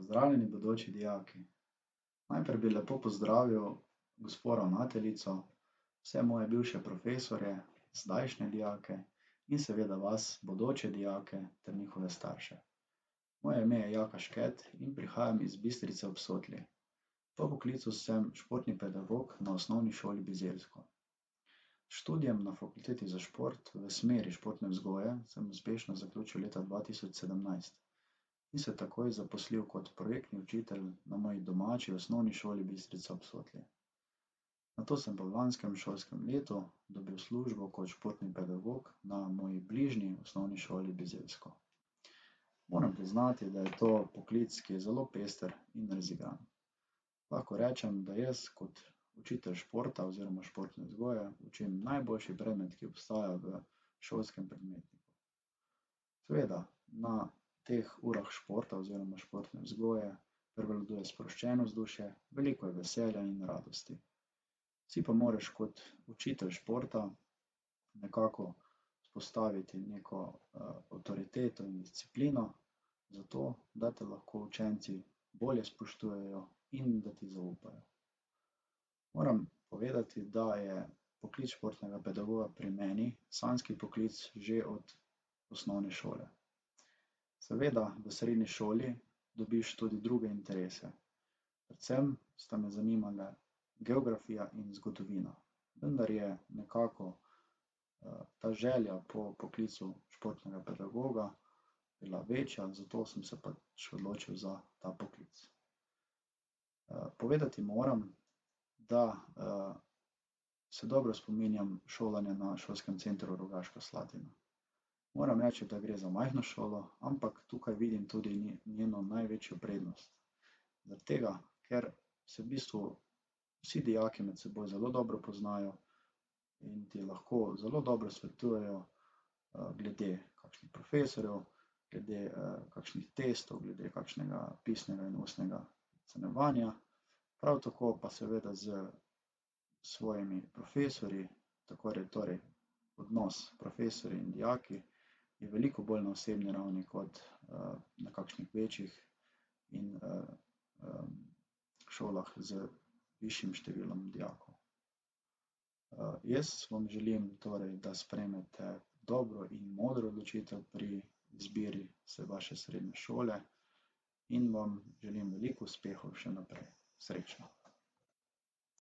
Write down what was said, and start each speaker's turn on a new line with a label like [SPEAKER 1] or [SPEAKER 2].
[SPEAKER 1] Pozdravljeni bodoči dijaki. Najprej bi lepo pozdravil gospo ravnateljico, vse moje bivše profesorje, zdajšnje dijake in seveda vas, bodoče dijake ter njihove starše. Moje ime je Jaka Šket in prihajam iz Bistrice ob Sotli. Po poklicu sem športni pedagog na osnovni šoli Bizeljsko. S študijem na fakulteti za šport v smeri športne vzgoje sem uspešno zaključil leta 2017 in se takoj zaposlil kot projektni učitelj na moji domači osnovni šoli Bistrica ob Sotli. Nato sem pa v lanskem šolskem letu dobil službo kot športni pedagog na moji bližnji osnovni šoli Bizeljsko. Moram priznati, da je to poklic, ki je zelo pester in razigran. Lahko rečem, da jaz kot učitelj športa oziroma športne vzgoje učim najboljši predmet, ki obstaja v šolskem predmetniku. Seveda, na teh urah športa oziroma športne vzgoje prevladuje sproščeno vzdušje, veliko je veselja in radosti. Si pa moraš kot učitelj športa nekako vzpostaviti neko avtoriteto in disciplino, zato da te lahko učenci bolje spoštujejo in da ti zaupajo. Moram povedati, da je poklic športnega pedagoga pri meni sanjski poklic že od osnovne šole. Seveda v srednji šoli dobiš tudi druge interese. Predvsem sta me zanimale geografija in zgodovina, vendar je nekako ta želja po poklicu športnega pedagoga bila večja, zato sem se pač odločil za ta poklic. Povedati moram, da se dobro spominjam šolanja na šolskem centru Rogaška Slatina. Moram reči, da gre za majhno šolo, ampak tukaj vidim tudi njeno največjo prednost. Zaradi tega, ker se v bistvu vsi dijaki med seboj zelo dobro poznajo in ti lahko zelo dobro svetujejo glede kakšnih profesorjev, glede kakšnih testov, glede kakšnega pisnega in ustnega ocenjevanja. Prav tako pa seveda s svojimi profesorji, tako je torej odnos profesorji in dijaki, je veliko bolj na osebni ravni kot na kakšnih večjih in šolah z višjim številom dijakov. Jaz vam želim torej, da sprejmete dobro in modro odločitev pri izbiri vaše srednje šole in vam želim veliko uspehov še naprej. Srečno!